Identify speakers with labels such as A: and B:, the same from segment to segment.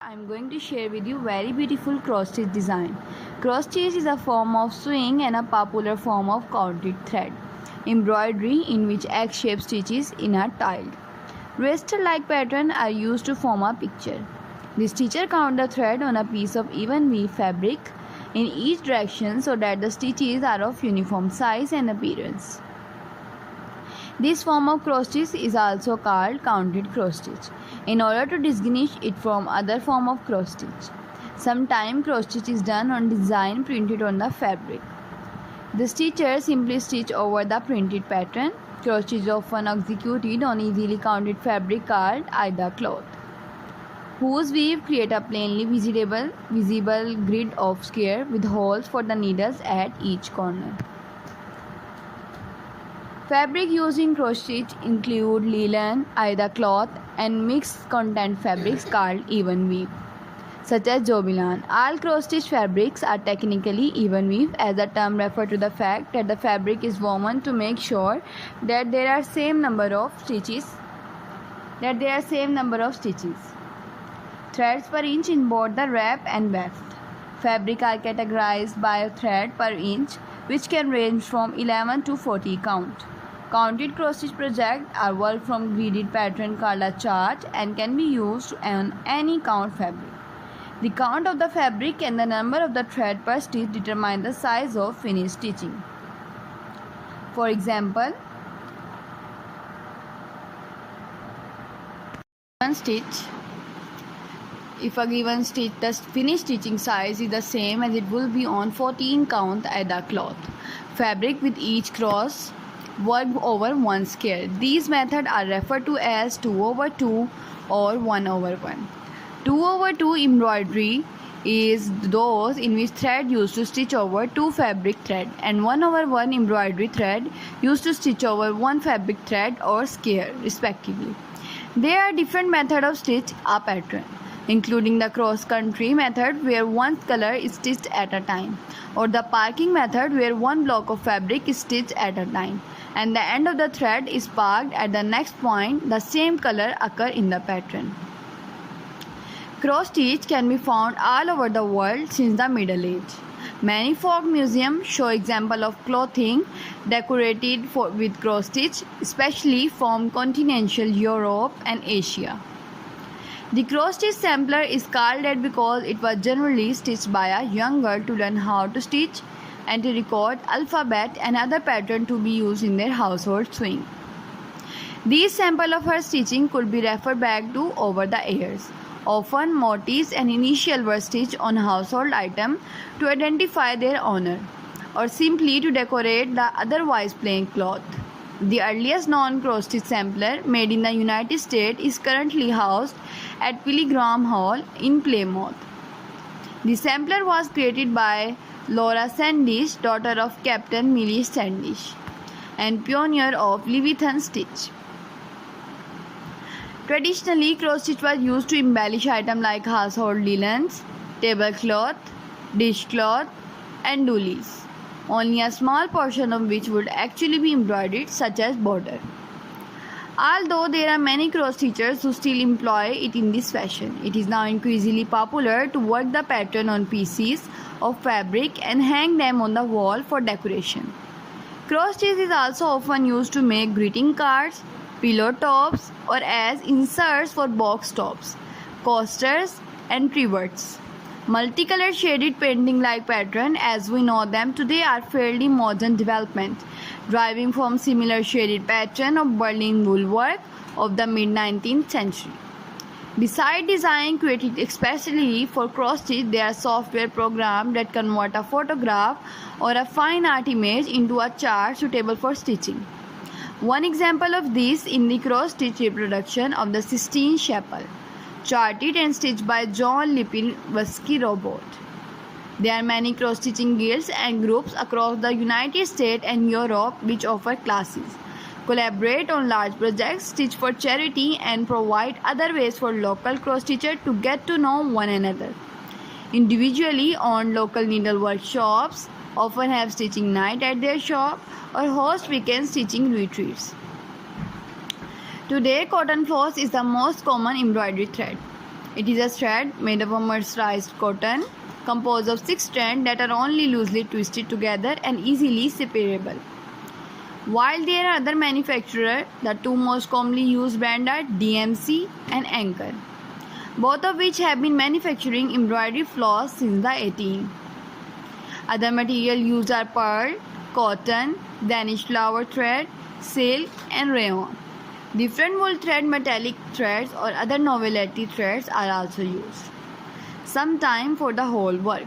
A: I'm going to share with you very beautiful cross stitch design. Cross stitch is a form of sewing and a popular form of counted thread embroidery in which egg-shaped stitches in are tiled. Raster-like patterns are used to form a picture. The stitcher count the thread on a piece of even weave fabric in each direction so that the stitches are of uniform size and appearance. This form of cross stitch is also called counted cross stitch in order to distinguish it from other form of cross stitch. Sometimes cross stitch is done on design printed on the fabric. The stitcher simply stitch over the printed pattern. Cross stitch is often executed on easily counted fabric called aida cloth, whose weave create a plainly visible grid of square with holes for the needles at each corner. Fabric used in cross stitch include linen, aida cloth, and mixed content fabrics called even weave, such as jobilan. All cross stitch fabrics are technically even weave, as the term refers to the fact that the fabric is woven to make sure that there are same number of stitches. Threads per inch in both the wrap and weft. Fabric are categorized by a thread per inch, which can range from 11 to 40 count. Counted cross stitch projects are worked from gridded pattern called a chart and can be used on any count fabric. The count of the fabric and the number of the thread per stitch determine the size of finished stitching. For example, if a given stitch, the finished stitching size is the same as it will be on 14 count aida cloth fabric with each cross worked over one square. These methods are referred to as 2/2 or 1/1. 2/2 embroidery is those in which thread used to stitch over two fabric thread, and 1/1 embroidery thread used to stitch over one fabric thread or square respectively. There are different methods of stitch a pattern, including the cross-country method where one color is stitched at a time, or the parking method where one block of fabric is stitched at a time, and the end of the thread is parked at the next point the same color occur in the pattern. Cross stitch can be found all over the world since the Middle Age. Many folk museums show examples of clothing decorated with cross stitch, especially from continental Europe and Asia. The cross stitch sampler is called that because it was generally stitched by a young girl to learn how to stitch and to record alphabet and other patterns to be used in their household sewing. These samples of her stitching could be referred back to over the years. Often motifs and initials were stitched on household items to identify their owner, or simply to decorate the otherwise plain cloth. The earliest known cross stitch sampler made in the United States is currently housed at Pilgrim Hall in Plymouth. The sampler was created by Laura Sandish, daughter of Captain Millie Sandish, and pioneer of Leviathan stitch. Traditionally, cross stitch was used to embellish items like household linens, tablecloth, dishcloth, and doilies, only a small portion of which would actually be embroidered, such as border. Although there are many cross stitchers who still employ it in this fashion, it is now increasingly popular to work the pattern on pieces of fabric and hang them on the wall for decoration. Cross stitch is also often used to make greeting cards, pillow tops, or as inserts for box tops, coasters, and trivets. Multicolored shaded painting-like patterns, as we know them today, are fairly modern development, deriving from similar shaded pattern of Berlin wool work of the mid-19th century. Besides design created especially for cross stitch, there are software programs that convert a photograph or a fine art image into a chart suitable for stitching. One example of this in the cross stitch reproduction of the Sistine Chapel, charted and stitched by John Lipinski Robot. There are many cross stitching guilds and groups across the United States and Europe which offer classes, collaborate on large projects, stitch for charity, and provide other ways for local cross stitchers to get to know one another. Individually owned local needlework shops often have stitching night at their shop or host weekend stitching retreats. Today, cotton floss is the most common embroidery thread. It is a thread made of a mercerized cotton composed of 6 strands that are only loosely twisted together and easily separable. While there are other manufacturers, the two most commonly used brands are DMC and Anchor, both of which have been manufacturing embroidery floss since the 18th. Other material used are pearl, cotton, Danish flower thread, silk, and rayon. Different wool thread, metallic threads, or other novelty threads are also used, sometimes for the whole work,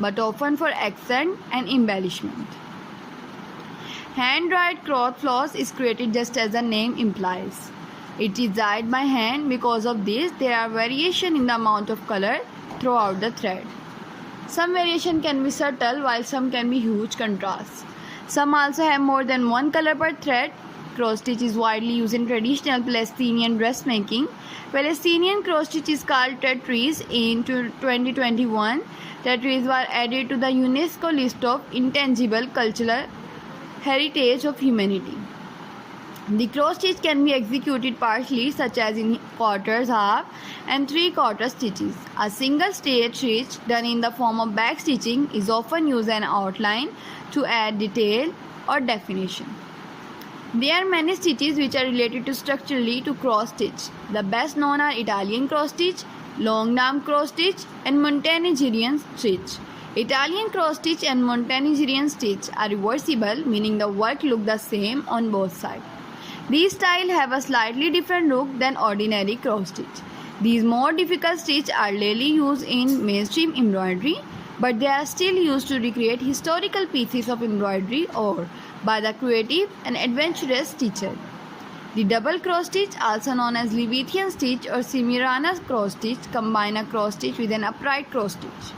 A: but often for accent and embellishment. Hand-dyed cloth floss is created just as the name implies. It is dyed by hand. Because of this, there are variations in the amount of color throughout the thread. Some variation can be subtle, while some can be huge contrasts. Some also have more than one color per thread. Cross stitch is widely used in traditional Palestinian dressmaking. Palestinian cross stitch is called Tetris. In 2021, Tetris were added to the UNESCO list of intangible cultural heritage of humanity. The cross stitch can be executed partially, such as in quarters, half, and 3/4 stitches. A single straight stitch done in the form of back stitching is often used as an outline to add detail or definition. There are many stitches which are related to structurally to cross stitch. The best known are Italian cross stitch, long arm cross stitch, and Montenegrin stitch. Italian cross stitch and Montenegrin stitch are reversible, meaning the work looks the same on both sides. These styles have a slightly different look than ordinary cross stitch. These more difficult stitches are rarely used in mainstream embroidery, but they are still used to recreate historical pieces of embroidery or by the creative and adventurous stitcher. The double cross stitch, also known as Levitian stitch or Semiramis cross stitch, combine a cross stitch with an upright cross stitch.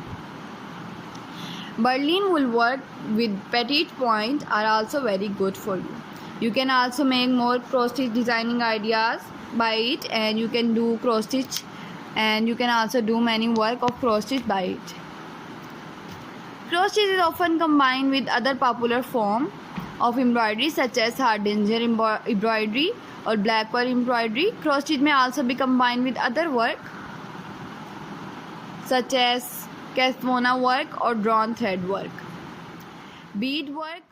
A: Berlin wool work with petite point are also very good for you. You can also make more cross stitch designing ideas by it, and you can do cross stitch, and you can also do many work of cross stitch by it. Cross stitch is often combined with other popular form of embroidery such as hardanger embroidery or black pearl embroidery. Cross stitch may also be combined with other work such as Cathvona work or drawn thread work. Bead work